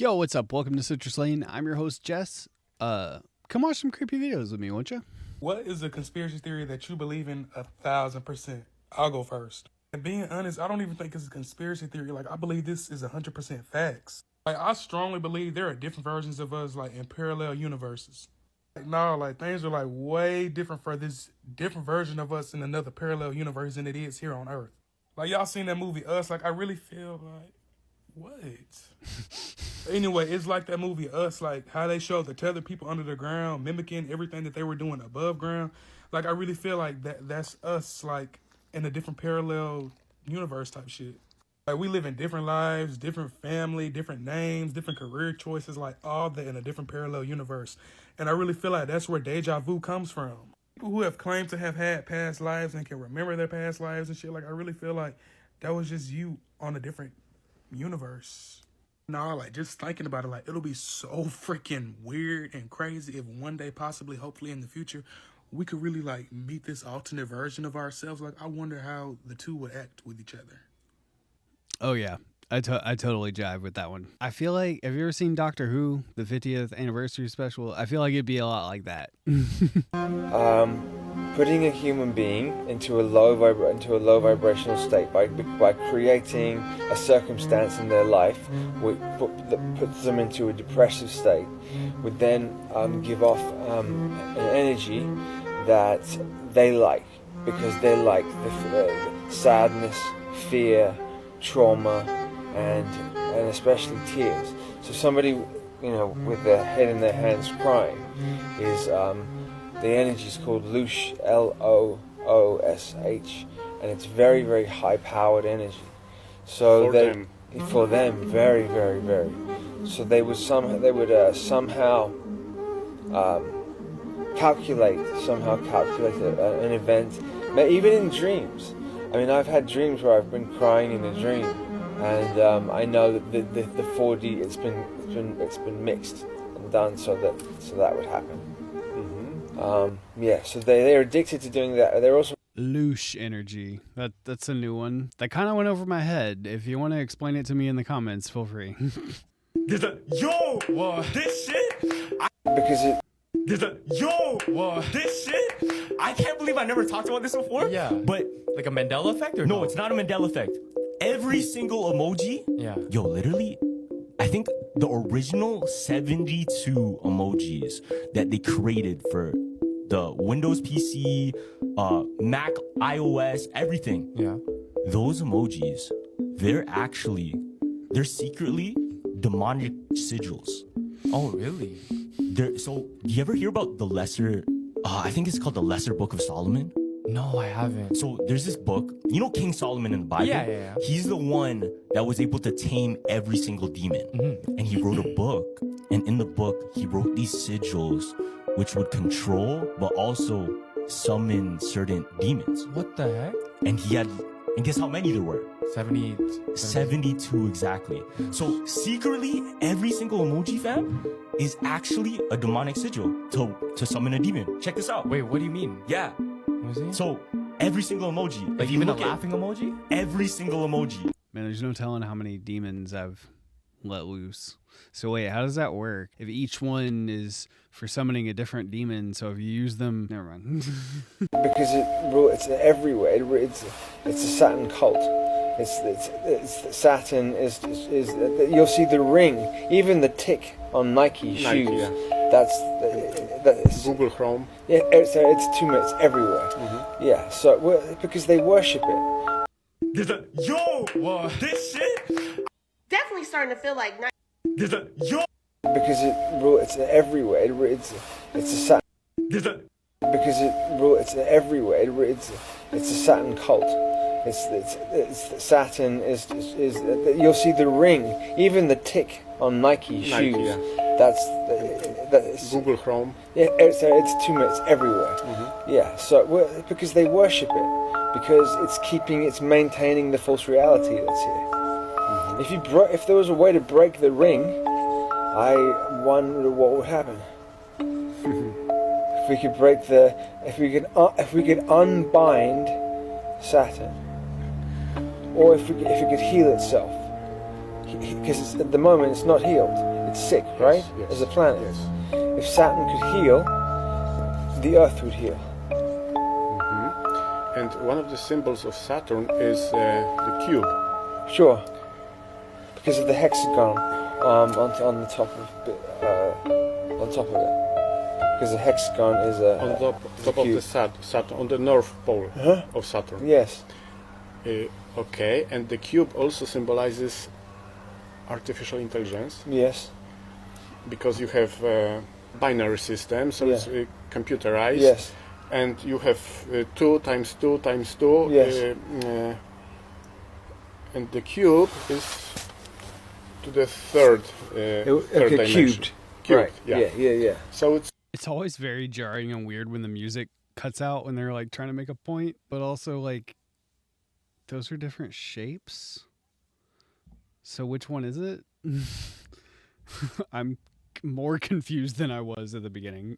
Yo, what's up? Welcome to Citrus Lane. I'm your host, Jess. Come watch some creepy videos with me, won't you? What is a conspiracy theory that you believe in 1,000%? I'll go first. And being honest, I don't even think it's a conspiracy theory. Like, I believe this is 100% facts. Like, I strongly believe there are different versions of us, like, in parallel universes. Like, no, like, things are, like, way different for this different version of us in another parallel universe than it is here on Earth. Like, y'all seen that movie, Us? Like, I really feel like, what? Anyway, it's like that movie Us, like how they showed the tethered people under the ground, mimicking everything that they were doing above ground. Like, I really feel like that's us, like, in a different parallel universe type shit. Like, we live in different lives, different family, different names, different career choices, like, all that in a different parallel universe. And I really feel like that's where deja vu comes from. People who have claimed to have had past lives and can remember their past lives and shit, like, I really feel like that was just you on a different universe. No, like, just thinking about it, like, it'll be so freaking weird and crazy if one day, possibly, hopefully in the future, we could really, like, meet this alternate version of ourselves. Like, I wonder how the two would act with each other. Oh, yeah. I totally jive with that one. I feel like, have you ever seen Doctor Who, the 50th anniversary special? I feel like it'd be a lot like that. Putting a human being into a low vibrational state by creating a circumstance in their life that puts them into a depressive state would then give off an energy that they like, because they like the sadness, fear, trauma, and especially tears. So somebody, with their head in their hands crying is the energy is called Loosh, Loosh, and it's very, very high-powered energy. So for them, very, very, very. So they would somehow calculate an event, even in dreams. I mean, I've had dreams where I've been crying in a dream, and I know that the 4D it's been mixed and done so that would happen. So they're addicted to doing that. They're also Loosh energy. That's a new one. That kind of went over my head. If you want to explain it to me in the comments, feel free. This shit. This shit. I can't believe I never talked about this before. Yeah. But Like a Mandela effect or no, it's not a Mandela effect. Every single emoji. Yeah. Yo, literally, I think the original 72 emojis that they created for the Windows PC, Mac, iOS, everything. Yeah. Those emojis, they're secretly demonic sigils. Oh, really? So, do you ever hear about the lesser, I think it's called the Lesser Book of Solomon? No, I haven't. So there's this book, King Solomon in the Bible? Yeah. He's the one that was able to tame every single demon. And he wrote a book, and in the book, he wrote these sigils which would control, but also summon certain demons. What the heck? And guess how many there were? 72 exactly. So secretly, every single emoji fam is actually a demonic sigil to summon a demon. Check this out. Wait, what do you mean? Yeah. What is it? So every single emoji, Like if you even a look at laughing emoji? every single emoji. Man, there's no telling how many demons I've let loose. So wait, how does that work? If each one is for summoning a different demon, so if you use them, never mind. because it's everywhere. It's a Saturn cult. It's Saturn is you'll see the ring, even the tick on Nike shoes. Yeah. That's Google Chrome. Yeah, it's everywhere. Yeah, so because they worship it. This shit. Definitely starting to feel like Because it's everywhere. It's a Saturn. Because it's everywhere. It's a Saturn cult. It's Saturn is you'll see the ring, even the tick on Nike shoes. Yeah. That's Google Chrome. Yeah, it's everywhere. Yeah, so because they worship it, because it's maintaining the false reality that's here. If there was a way to break the ring, I wonder what would happen. If we could unbind Saturn, or if it could heal itself, because at the moment it's not healed. It's sick, right? Yes. As a planet. Yes. If Saturn could heal, the Earth would heal. And one of the symbols of Saturn is the cube. Sure. Because of the hexagon on the top of it. Because the hexagon is On top of the Saturn, on the north pole of Saturn. Yes. Okay, and the cube also symbolizes artificial intelligence Yes. because you have binary system, so it's computerized. Yes. And you have 2 times 2 times 2. Yes. And the cube is to the third dimension. Cubed. Right. Yeah. So It's always very jarring and weird when the music cuts out when they're like trying to make a point, but also like those are different shapes. So which one is it? I'm more confused than I was at the beginning.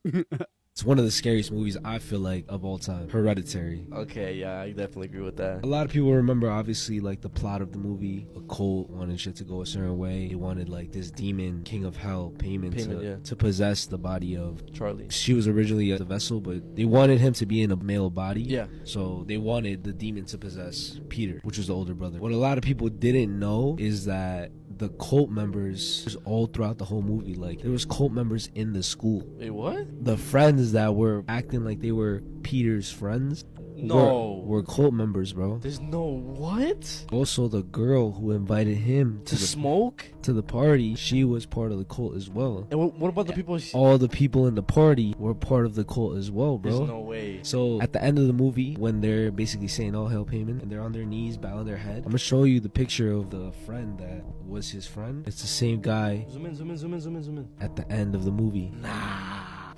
It's one of the scariest movies I feel like of all time. Hereditary. Okay, yeah, I definitely agree with that. A lot of people remember obviously like the plot of the movie. A cult wanted shit to go a certain way. They wanted like this demon, king of hell, Payman to possess the body of Charlie. She was originally a vessel, but they wanted him to be in a male body. Yeah. So they wanted the demon to possess Peter, which was the older brother. What a lot of people didn't know is that the cult members all throughout the whole movie, like there was cult members in the school. Wait, what? The friends that were acting like they were Peter's friends were cult members, bro. There's no what? Also, the girl who invited him To smoke? to the party, she was part of the cult as well. And what about the people? All the people in the party were part of the cult as well, bro. There's no way. So at the end of the movie, when they're basically saying all hail Payman and they're on their knees, bowing their head, I'm gonna show you the picture of the friend that was his friend. It's the same guy Zoom in. at the end of the movie.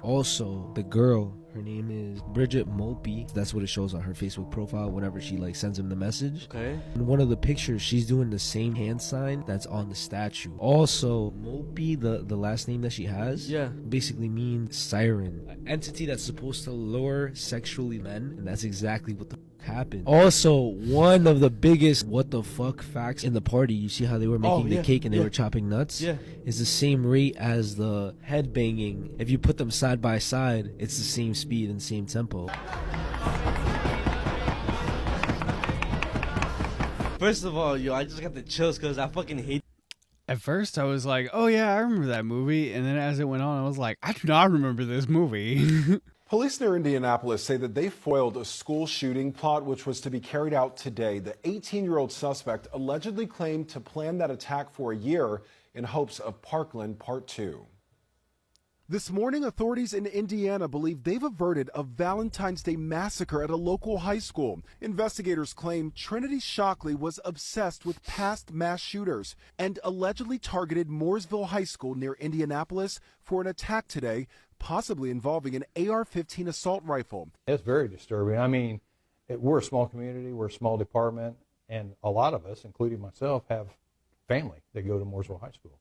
Also, the girl, her name is Bridget Mopey. That's what it shows on her Facebook profile whenever she like sends him the message. Okay. In one of the pictures, she's doing the same hand sign that's on the statue. Also, Mopey, the last name that she has, basically means siren, an entity that's supposed to lure sexually men, and that's exactly what the happened. Also, one of the biggest what the fuck facts in the party, you see how they were making the cake and they were chopping nuts? Yeah. Is the same rate as the head banging. If you put them side by side, it's the same speed and same tempo. First of all, I just got the chills because I fucking hate. At first, I was like, oh yeah, I remember that movie. And then as it went on, I was like, I do not remember this movie. Police near Indianapolis say that they foiled a school shooting plot which was to be carried out today. The 18-year-old suspect allegedly claimed to plan that attack for a year in hopes of Parkland Part 2. This morning, authorities in Indiana believe they've averted a Valentine's Day massacre at a local high school. Investigators claim Trinity Shockley was obsessed with past mass shooters and allegedly targeted Mooresville High School near Indianapolis for an attack today, possibly involving an AR-15 assault rifle. It's very disturbing. I mean, we're a small community, we're a small department, and a lot of us, including myself, have family that go to Mooresville High School.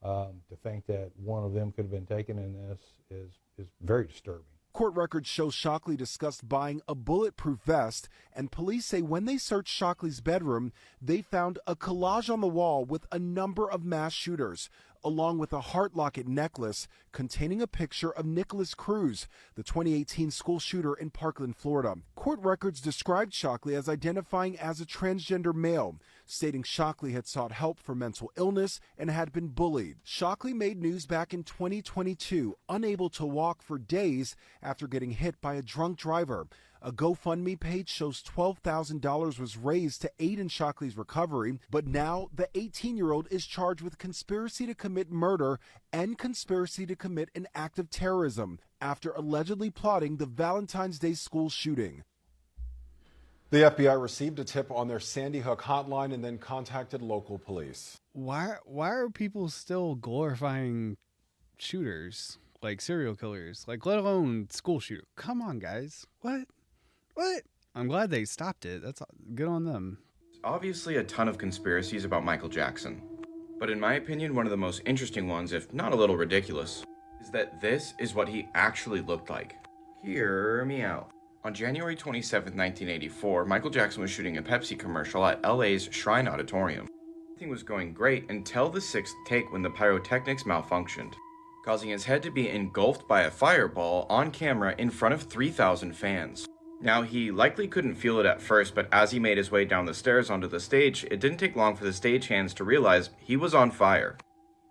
To think that one of them could have been taken in this is very disturbing. Court records show Shockley discussed buying a bulletproof vest, and police say when they searched Shockley's bedroom, they found a collage on the wall with a number of mass shooters, along with a heart locket necklace containing a picture of Nicholas Cruz, the 2018 school shooter in Parkland, Florida. Court records described Shockley as identifying as a transgender male, stating Shockley had sought help for mental illness and had been bullied. Shockley made news back in 2022, unable to walk for days after getting hit by a drunk driver. A GoFundMe page shows $12,000 was raised to aid in Shockley's recovery, but now the 18-year-old is charged with conspiracy to commit murder and conspiracy to commit an act of terrorism after allegedly plotting the Valentine's Day school shooting. The FBI received a tip on their Sandy Hook hotline and then contacted local police. Why are people still glorifying shooters, like serial killers, like let alone school shooter? Come on, guys. What? I'm glad they stopped it. That's good on them. Obviously a ton of conspiracies about Michael Jackson, but in my opinion, one of the most interesting ones, if not a little ridiculous, is that this is what he actually looked like. Hear me out. On January 27, 1984, Michael Jackson was shooting a Pepsi commercial at LA's Shrine Auditorium. Everything was going great until the 6th take when the pyrotechnics malfunctioned, causing his head to be engulfed by a fireball on camera in front of 3,000 fans. Now, he likely couldn't feel it at first, but as he made his way down the stairs onto the stage, it didn't take long for the stagehands to realize he was on fire.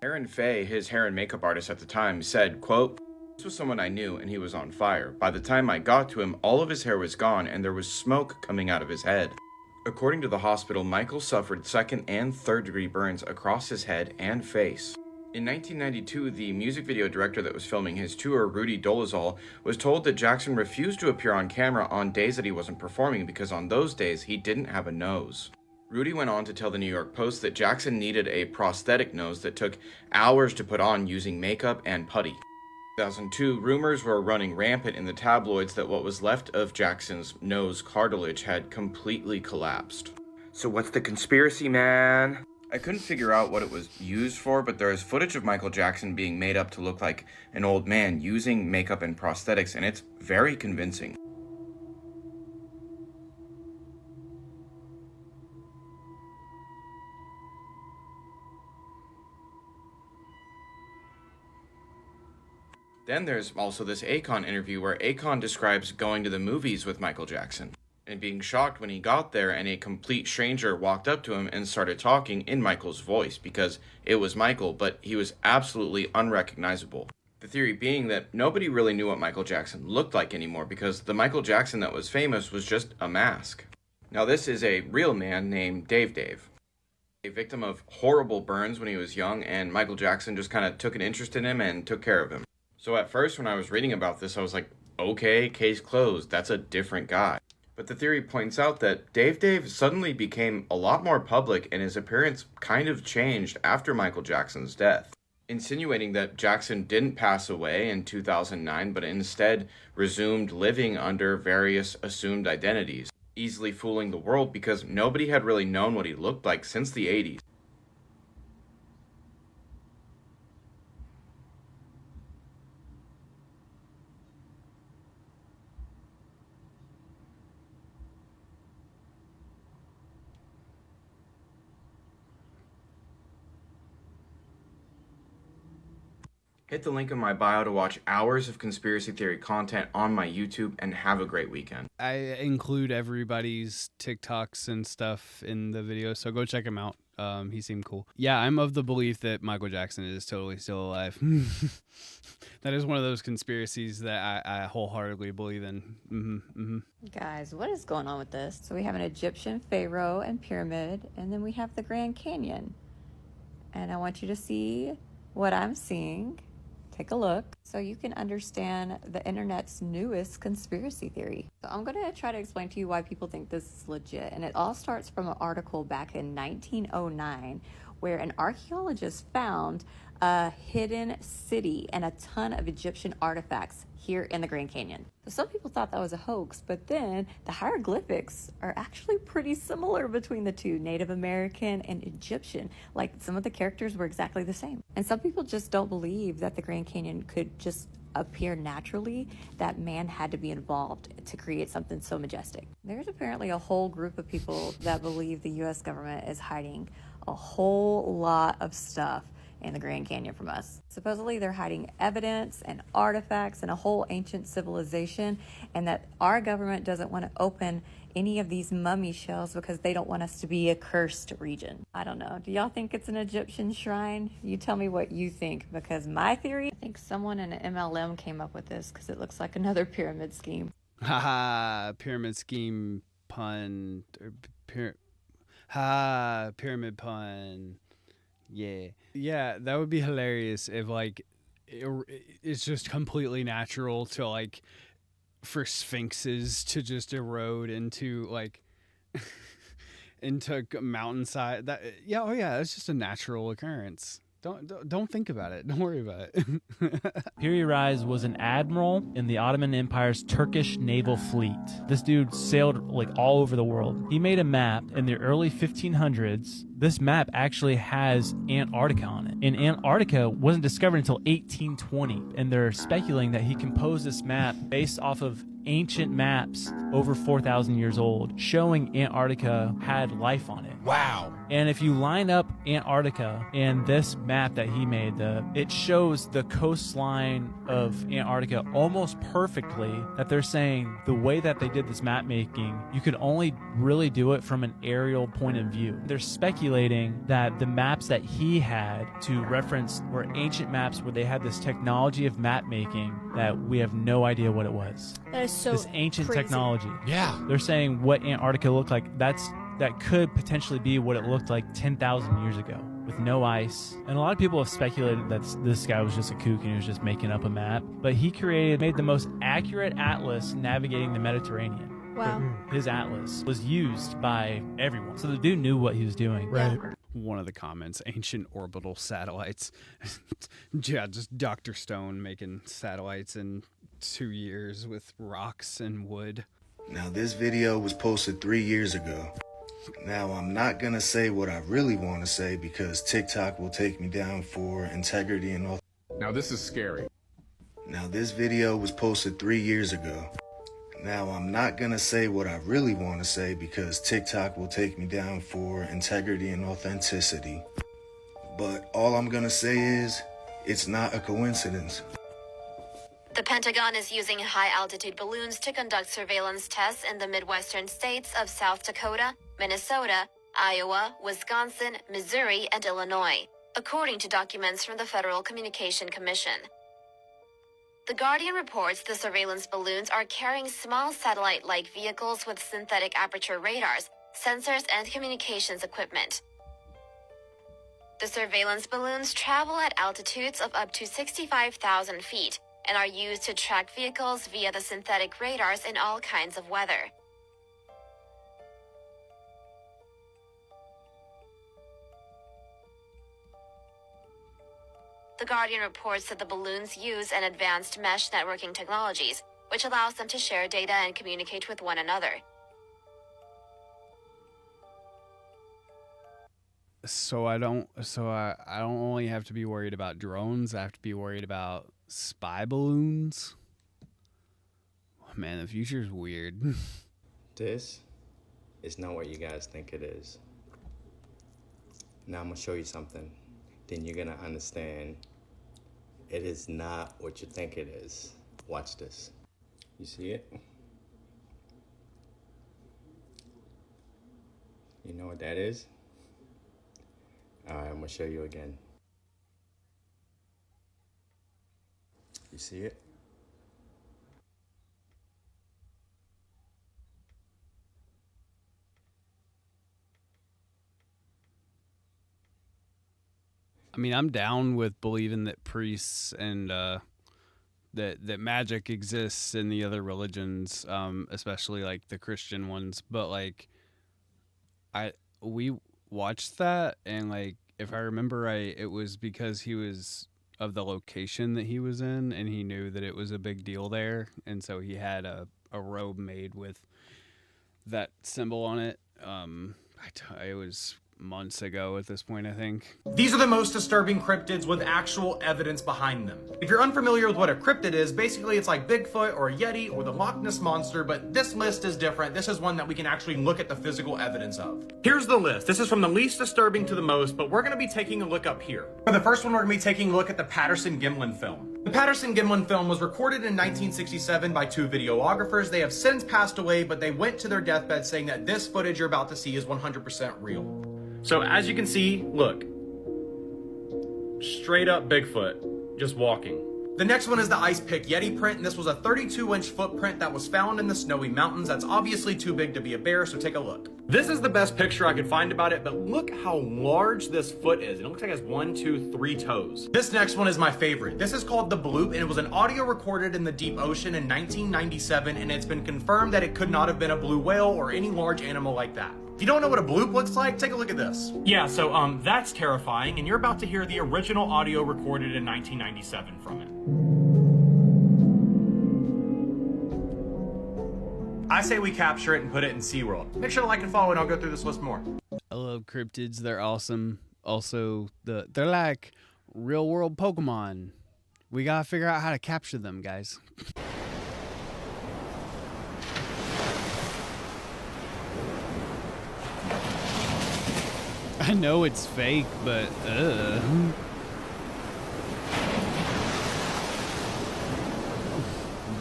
Aaron Fay, his hair and makeup artist at the time, said, quote, "This was someone I knew and he was on fire. By the time I got to him, all of his hair was gone and there was smoke coming out of his head." According to the hospital, Michael suffered 2nd and 3rd degree burns across his head and face. In 1992, the music video director that was filming his tour, Rudy Dolezal, was told that Jackson refused to appear on camera on days that he wasn't performing because on those days he didn't have a nose. Rudy went on to tell the New York Post that Jackson needed a prosthetic nose that took hours to put on using makeup and putty. In 2002, rumors were running rampant in the tabloids that what was left of Jackson's nose cartilage had completely collapsed. So what's the conspiracy, man? I couldn't figure out what it was used for, but there is footage of Michael Jackson being made up to look like an old man using makeup and prosthetics, and it's very convincing. Then there's also this Akon interview where Akon describes going to the movies with Michael Jackson and being shocked when he got there and a complete stranger walked up to him and started talking in Michael's voice because it was Michael, but he was absolutely unrecognizable. The theory being that nobody really knew what Michael Jackson looked like anymore because the Michael Jackson that was famous was just a mask. Now this is a real man named Dave, a victim of horrible burns when he was young, and Michael Jackson just kind of took an interest in him and took care of him. So at first when I was reading about this, I was like, okay, case closed, that's a different guy. But the theory points out that Dave suddenly became a lot more public and his appearance kind of changed after Michael Jackson's death, insinuating that Jackson didn't pass away in 2009, but instead resumed living under various assumed identities, easily fooling the world because nobody had really known what he looked like since the 80s. Hit the link in my bio to watch hours of conspiracy theory content on my YouTube and have a great weekend. I include everybody's TikToks and stuff in the video, so go check him out. He seemed cool. Yeah, I'm of the belief that Michael Jackson is totally still alive. That is one of those conspiracies that I wholeheartedly believe in. Guys, what is going on with this? So we have an Egyptian pharaoh and pyramid, and then we have the Grand Canyon. And I want you to see what I'm seeing. Take a look so you can understand the internet's newest conspiracy theory. So I'm going to try to explain to you why people think this is legit. And it all starts from an article back in 1909 where an archaeologist found a hidden city and a ton of Egyptian artifacts here in the Grand Canyon. So some people thought that was a hoax, but then the hieroglyphics are actually pretty similar between the two, Native American and Egyptian. Like some of the characters were exactly the same. And some people just don't believe that the Grand Canyon could just appear naturally, that man had to be involved to create something so majestic. There's apparently a whole group of people that believe the US government is hiding a whole lot of stuff in the Grand Canyon from us. Supposedly they're hiding evidence and artifacts and a whole ancient civilization, and that our government doesn't want to open any of these mummy shells because they don't want us to be a cursed region. I don't know. Do y'all think it's an Egyptian shrine? You tell me what you think, because my theory, I think someone in an MLM came up with this because it looks like another pyramid scheme. Haha, pyramid scheme pun. Pyramid pun. Yeah, that would be hilarious if like it's just completely natural to like for sphinxes to just erode into like into mountainside. That it's just a natural occurrence. Don't think about it. Don't worry about it. Piri Reis was an admiral in the Ottoman Empire's Turkish naval fleet. This dude sailed like all over the world. He made a map in the early 1500s. This map actually has Antarctica on it. And Antarctica wasn't discovered until 1820. And they're speculating that he composed this map based off of ancient maps over 4,000 years old, showing Antarctica had life on it. Wow. And if you line up Antarctica and this map that he made, it shows the coastline of Antarctica almost perfectly, that they're saying the way that they did this map making, you could only really do it from an aerial point of view. They're speculating that the maps that he had to reference were ancient maps where they had this technology of map making that we have no idea what it was. That is so this ancient crazy. technology. Yeah. They're saying what Antarctica looked like, that could potentially be what it looked like 10,000 years ago with no ice. And a lot of people have speculated that this guy was just a kook and he was just making up a map. But he made the most accurate atlas navigating the Mediterranean. Wow. His atlas was used by everyone. So the dude knew what he was doing. Right. One of the comments, ancient orbital satellites. Yeah, just Dr. Stone making satellites in 2 years with rocks and wood. Now this video was posted 3 years ago. Now I'm not gonna say what I really want to say because TikTok will take me down for integrity and all. Now this is scary. Now this video was posted 3 years ago. Now I'm not gonna say what I really want to say because TikTok will take me down for integrity and authenticity. But all I'm gonna say is, it's not a coincidence. The Pentagon is using high-altitude balloons to conduct surveillance tests in the Midwestern states of South Dakota, Minnesota, Iowa, Wisconsin, Missouri, and Illinois, according to documents from the Federal Communication Commission. The Guardian reports the surveillance balloons are carrying small satellite-like vehicles with synthetic aperture radars, sensors, and communications equipment. The surveillance balloons travel at altitudes of up to 65,000 feet and are used to track vehicles via the synthetic radars in all kinds of weather. The Guardian reports that the balloons use an advanced mesh networking technologies, which allows them to share data and communicate with one another. So I don't only have to be worried about drones, I have to be worried about spy balloons. Oh, man, the future's weird. This is not what you guys think it is. Now I'm gonna show you something. Then you're gonna understand it is not what you think it is. Watch this. You see it? You know what that is? Alright, I'm gonna show you again. You see it? I mean, I'm down with believing that priests and that magic exists in the other religions, especially like the Christian ones. But like, we watched that, and like, if I remember right, it was because he was of the location that he was in, and he knew that it was a big deal there, and so he had a robe made with that symbol on it. It was months ago at this point, I think. These are the most disturbing cryptids with actual evidence behind them. If you're unfamiliar with what a cryptid is, basically it's like Bigfoot or a Yeti or the Loch Ness Monster, but this list is different. This is one that we can actually look at the physical evidence of. Here's the list. This is from the least disturbing to the most, but we're gonna be taking a look up here. For the first one, we're gonna be taking a look at the Patterson-Gimlin film. The Patterson-Gimlin film was recorded in 1967 by 2 videographers. They have since passed away, but they went to their deathbed saying that this footage you're about to see is 100% real. So as you can see, look, straight up Bigfoot, just walking. The next one is the Ice Pick Yeti print, and this was a 32-inch footprint that was found in the Snowy Mountains. That's obviously too big to be a bear, so take a look. This is the best picture I could find about it, but look how large this foot is. It looks like it has 1, 2, 3 toes. This next one is my favorite. This is called the Bloop, and it was an audio recorded in the deep ocean in 1997, and it's been confirmed that it could not have been a blue whale or any large animal like that. If you don't know what a bloop looks like, take a look at this. Yeah, so that's terrifying, and you're about to hear the original audio recorded in 1997 from it. I say we capture it and put it in SeaWorld. Make sure to like and follow, and I'll go through this list more. I love cryptids. They're awesome. Also, they're like real world Pokemon. We gotta figure out how to capture them, guys. I know it's fake, but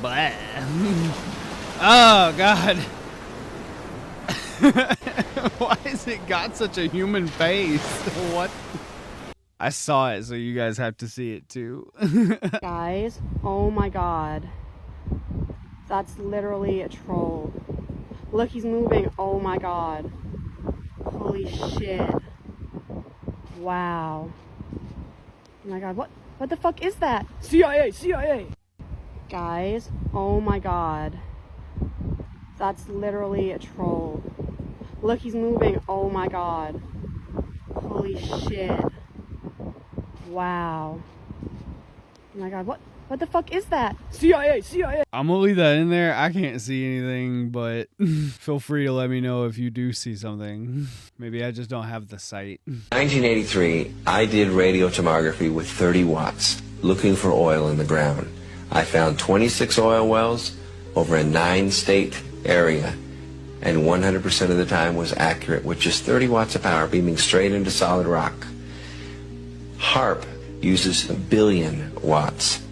Blah. Oh God. Why has it got such a human face? What? I saw it, so you guys have to see it too. Guys, oh my God. That's literally a troll. Look, he's moving. Oh my God. Holy shit. Wow. Oh my God, what the fuck is that? CIA, CIA. Guys, oh my God. That's literally a troll. Look, he's moving. Oh my God. Holy shit. Wow. Oh my God, what the fuck is that? CIA, CIA. I'm gonna leave that in there. I can't see anything, but feel free to let me know if you do see something. Maybe I just don't have the sight. 1983, I did radiotomography with 30 watts, looking for oil in the ground. I found 26 oil wells over a 9-state area, and 100% of the time was accurate with just 30 watts of power beaming straight into solid rock. HAARP uses 1 billion watts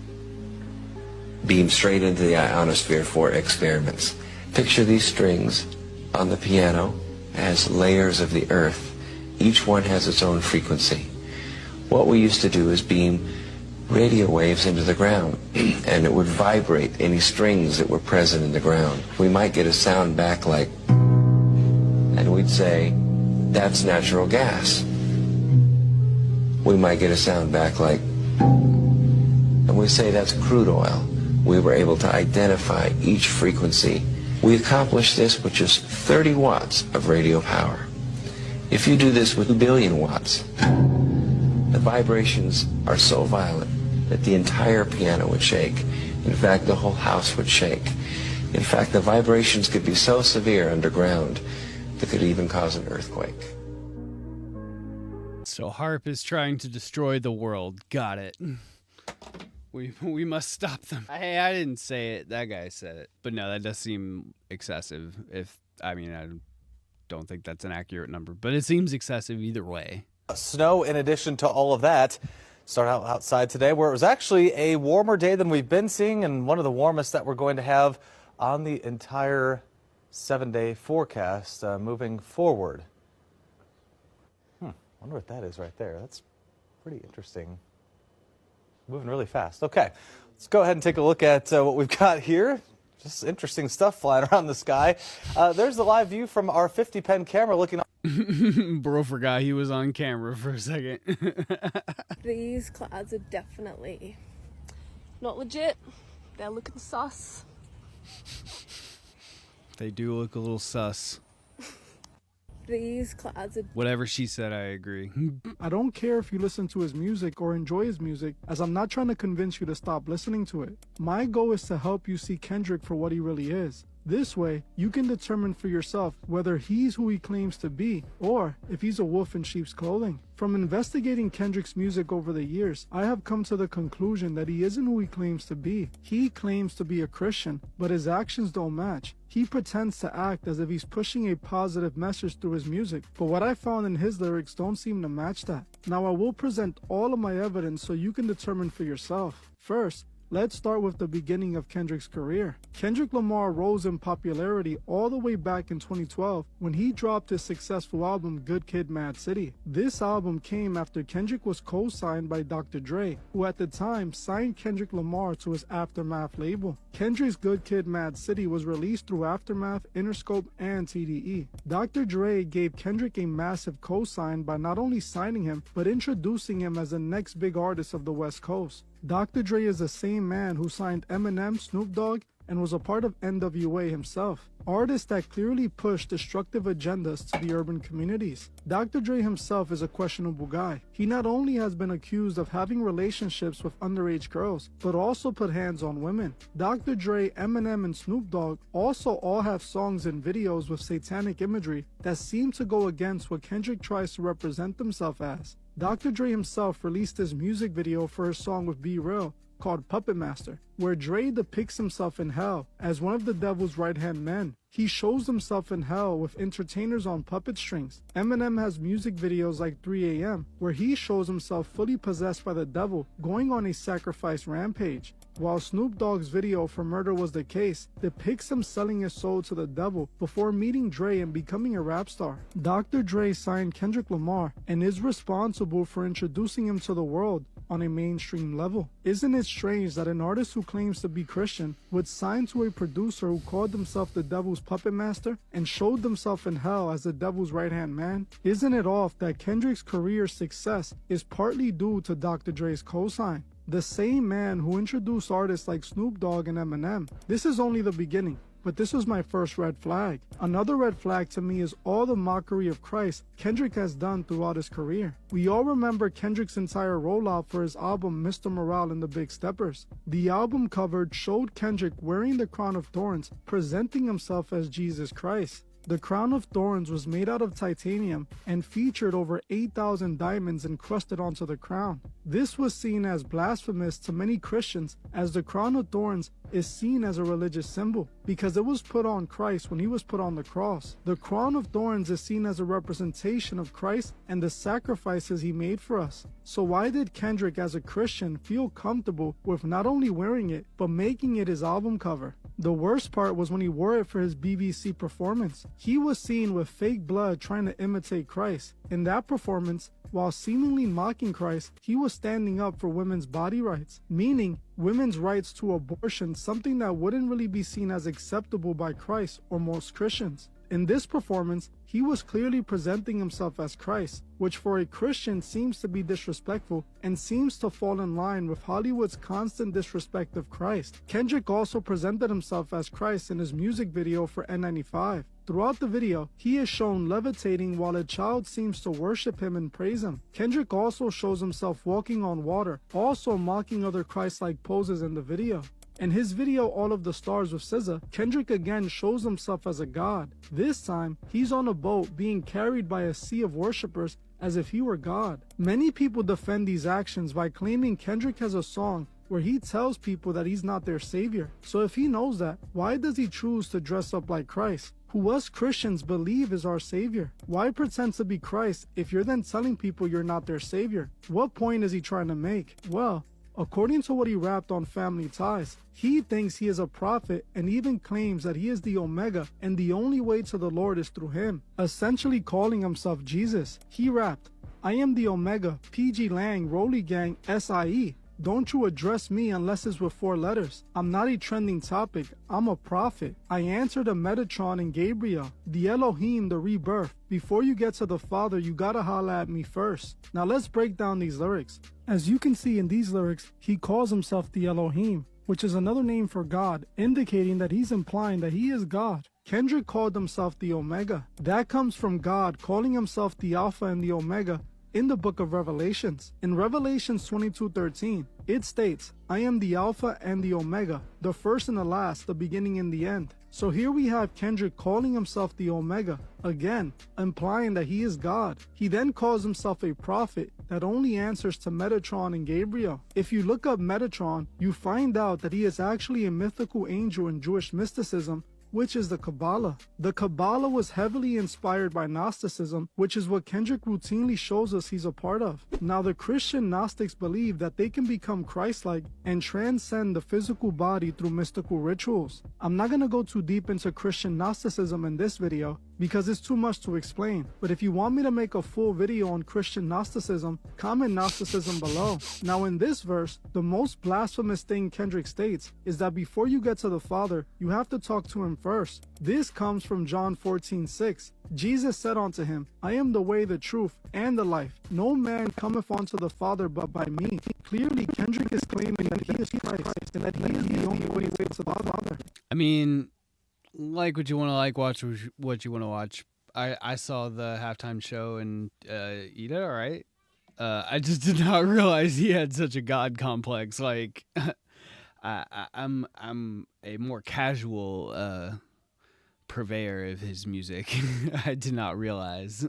beamed straight into the ionosphere for experiments. Picture these strings on the piano as layers of the earth. Each one has its own frequency. What we used to do is beam radio waves into the ground, and it would vibrate any strings that were present in the ground. We might get a sound back like, and we'd say, that's natural gas. We might get a sound back like, and we say that's crude oil. We were able to identify each frequency. We accomplished this with just 30 watts of radio power. If you do this with 1 billion watts, the vibrations are so violent that the entire piano would shake. In fact, the whole house would shake. In fact, the vibrations could be so severe underground that could even cause an earthquake. So HAARP is trying to destroy the world. Got it. We must stop them. Hey, I didn't say it. That guy said it. But no, that does seem excessive. I don't think that's an accurate number, but it seems excessive either way. Snow in addition to all of that. Start out outside today where it was actually a warmer day than we've been seeing and one of the warmest that we're going to have on the entire 7-day forecast moving forward. Wonder what that is right there. That's pretty interesting. Moving really fast. Okay, let's go ahead and take a look at what we've got here. Just interesting stuff flying around the sky. There's the live view from our 50-pen camera looking. Bro forgot he was on camera for a second. These clouds are definitely not legit. They're looking sus. They do look a little sus. These clouds are... Whatever she said, I agree. I don't care if you listen to his music or enjoy his music, as I'm not trying to convince you to stop listening to it. My goal is to help you see Kendrick for what he really is. This way, you can determine for yourself whether he's who he claims to be, or if he's a wolf in sheep's clothing. From investigating Kendrick's music over the years, I have come to the conclusion that he isn't who he claims to be. He claims to be a Christian, but his actions don't match. He pretends to act as if he's pushing a positive message through his music, but what I found in his lyrics don't seem to match that. Now I will present all of my evidence so you can determine for yourself. First, let's start with the beginning of Kendrick's career. Kendrick Lamar rose in popularity all the way back in 2012 when he dropped his successful album Good Kid, Mad City. This album came after Kendrick was co-signed by Dr. Dre, who at the time signed Kendrick Lamar to his Aftermath label. Kendrick's Good Kid, Mad City was released through Aftermath, Interscope, and TDE. Dr. Dre gave Kendrick a massive co-sign by not only signing him, but introducing him as the next big artist of the West Coast. Dr. Dre is the same man who signed Eminem, Snoop Dogg, and was a part of NWA himself. Artists that clearly push destructive agendas to the urban communities. Dr. Dre himself is a questionable guy. He not only has been accused of having relationships with underage girls, but also put hands on women. Dr. Dre, Eminem, and Snoop Dogg also all have songs and videos with satanic imagery that seem to go against what Kendrick tries to represent himself as. Dr. Dre himself released his music video for his song with B Real, called Puppet Master, where Dre depicts himself in hell as one of the devil's right-hand men. He shows himself in hell with entertainers on puppet strings. Eminem has music videos like 3 AM, where he shows himself fully possessed by the devil, going on a sacrifice rampage. While Snoop Dogg's video for Murder Was the Case depicts him selling his soul to the devil before meeting Dre and becoming a rap star. Dr. Dre signed Kendrick Lamar and is responsible for introducing him to the world on a mainstream level. Isn't it strange that an artist who claims to be Christian would sign to a producer who called himself the devil's puppet master and showed himself in hell as the devil's right-hand man? Isn't it off that Kendrick's career success is partly due to Dr. Dre's cosign? The same man who introduced artists like Snoop Dogg and Eminem. This is only the beginning, but this was my first red flag. Another red flag to me is all the mockery of Christ Kendrick has done throughout his career. We all remember Kendrick's entire rollout for his album Mr. Morale and the Big Steppers. The album cover showed Kendrick wearing the crown of thorns, presenting himself as Jesus Christ. The crown of thorns was made out of titanium and featured over 8,000 diamonds encrusted onto the crown. This was seen as blasphemous to many Christians, as the crown of thorns is seen as a religious symbol because it was put on Christ when he was put on the cross. The crown of thorns is seen as a representation of Christ and the sacrifices he made for us. So why did Kendrick as a Christian feel comfortable with not only wearing it, but making it his album cover? The worst part was when he wore it for his BBC performance. He was seen with fake blood trying to imitate Christ. In that performance, while seemingly mocking Christ, he was standing up for women's body rights, meaning women's rights to abortion, something that wouldn't really be seen as acceptable by Christ or most Christians. In this performance, he was clearly presenting himself as Christ, which for a Christian seems to be disrespectful and seems to fall in line with Hollywood's constant disrespect of Christ. Kendrick also presented himself as Christ in his music video for N95. Throughout the video, he is shown levitating while a child seems to worship him and praise him. Kendrick also shows himself walking on water, also mocking other Christ-like poses in the video. In his video All of the Stars with SZA, Kendrick again shows himself as a god. This time, he's on a boat being carried by a sea of worshippers as if he were God. Many people defend these actions by claiming Kendrick has a song where he tells people that he's not their savior. So if he knows that, why does he choose to dress up like Christ, who us Christians believe is our savior? Why pretend to be Christ if you're then telling people you're not their savior? What point is he trying to make? Well, according to what he rapped on Family Ties, he thinks he is a prophet and even claims that he is the Omega and the only way to the Lord is through him, essentially calling himself Jesus. He rapped, "I am the Omega, PG Lang, Rolly Gang, SIE. Don't you address me unless it's with 4 letters. I'm not a trending topic, I'm a prophet. I answer to Metatron and Gabriel, the Elohim, the rebirth. Before you get to the Father, you gotta holla at me first." Now let's break down these lyrics. As you can see in these lyrics, he calls himself the Elohim, which is another name for God, indicating that he's implying that he is God. Kendrick called himself the Omega. That comes from God calling himself the Alpha and the Omega in the book of Revelations. In Revelations 22:13, it states, "I am the Alpha and the Omega, the first and the last, the beginning and the end." So here we have Kendrick calling himself the Omega, again, implying that he is God. He then calls himself a prophet that only answers to Metatron and Gabriel. If you look up Metatron, you find out that he is actually a mythical angel in Jewish mysticism, which is the Kabbalah. The Kabbalah was heavily inspired by Gnosticism, which is what Kendrick routinely shows us he's a part of. Now, the Christian Gnostics believe that they can become Christ-like and transcend the physical body through mystical rituals. I'm not going to go too deep into Christian Gnosticism in this video because it's too much to explain, but if you want me to make a full video on Christian Gnosticism, comment Gnosticism below. Now in this verse, the most blasphemous thing Kendrick states is that before you get to the Father, you have to talk to him first. This comes from John 14:6. Jesus said unto him, "I am the way, the truth, and the life. No man cometh unto the Father but by me." Clearly, Kendrick is claiming that he is Christ and that he is the only way to the Father. I mean, like what you want to like, watch what you want to watch. I saw the halftime show and he did all right. I just did not realize he had such a God complex. Like, I'm a more casual purveyor of his music. I did not realize.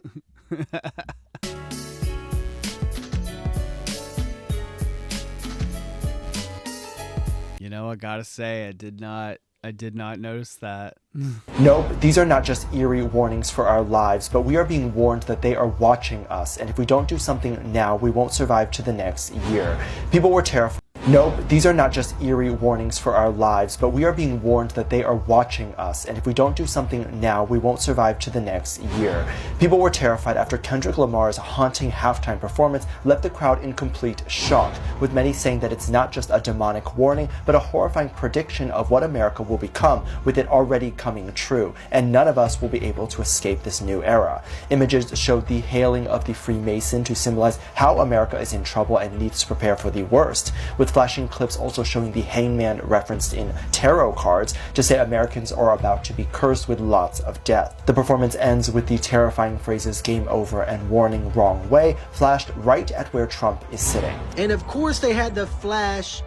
You know, I gotta say, I did not notice that. Nope, these are not just eerie warnings for our lives, but we are being warned that they are watching us, and if we don't do something now, we won't survive to the next year. People were terrified. Nope, these are not just eerie warnings for our lives, but we are being warned that they are watching us, and if we don't do something now, we won't survive to the next year. People were terrified after Kendrick Lamar's haunting halftime performance left the crowd in complete shock, with many saying that it's not just a demonic warning, but a horrifying prediction of what America will become, with it already coming true, and none of us will be able to escape this new era. Images showed the hailing of the Freemason to symbolize how America is in trouble and needs to prepare for the worst, with flashing clips also showing the hangman referenced in tarot cards to say Americans are about to be cursed with lots of death. The performance ends with the terrifying phrases "game over" and "warning wrong way" flashed right at where Trump is sitting. And of course they had to flash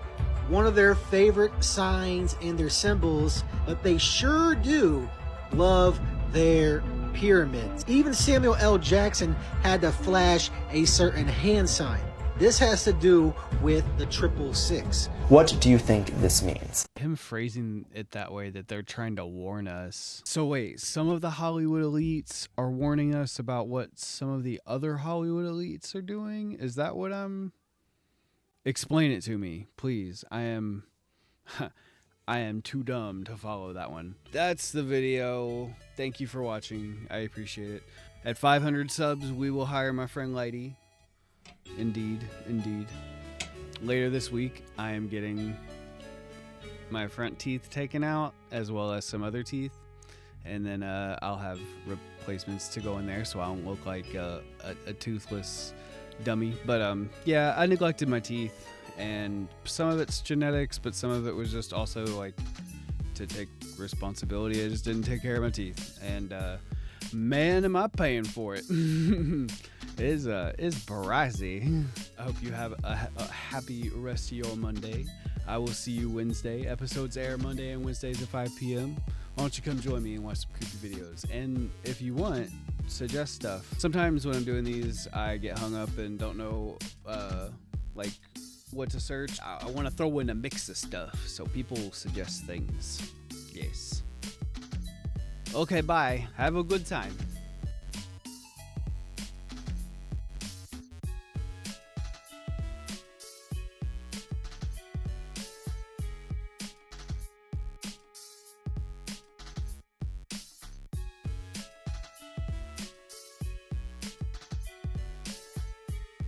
one of their favorite signs and their symbols, but they sure do love their pyramids. Even Samuel L. Jackson had to flash a certain hand sign. This has to do with the 666. What do you think this means? Him phrasing it that way, that they're trying to warn us. So wait, some of the Hollywood elites are warning us about what some of the other Hollywood elites are doing? Is that what I'm... Explain it to me, please. I am too dumb to follow that one. That's the video. Thank you for watching. I appreciate it. At 500 subs, we will hire my friend Lighty. Indeed, indeed. Later this week, I am getting my front teeth taken out, as well as some other teeth. And then I'll have replacements to go in there, so I don't look like a toothless dummy. But yeah, I neglected my teeth, and some of it's genetics, but some of it was just also like to take responsibility. I just didn't take care of my teeth, and man, am I paying for it. Is pricey. I hope you have a happy rest of your Monday. I will see you Wednesday. Episodes air Monday and Wednesdays at 5 p.m. Why don't you come join me and watch some creepy videos? And if you want, suggest stuff. Sometimes when I'm doing these, I get hung up and don't know like what to search. I want to throw in a mix of stuff, so people suggest things. Yes. Okay, bye. Have a good time.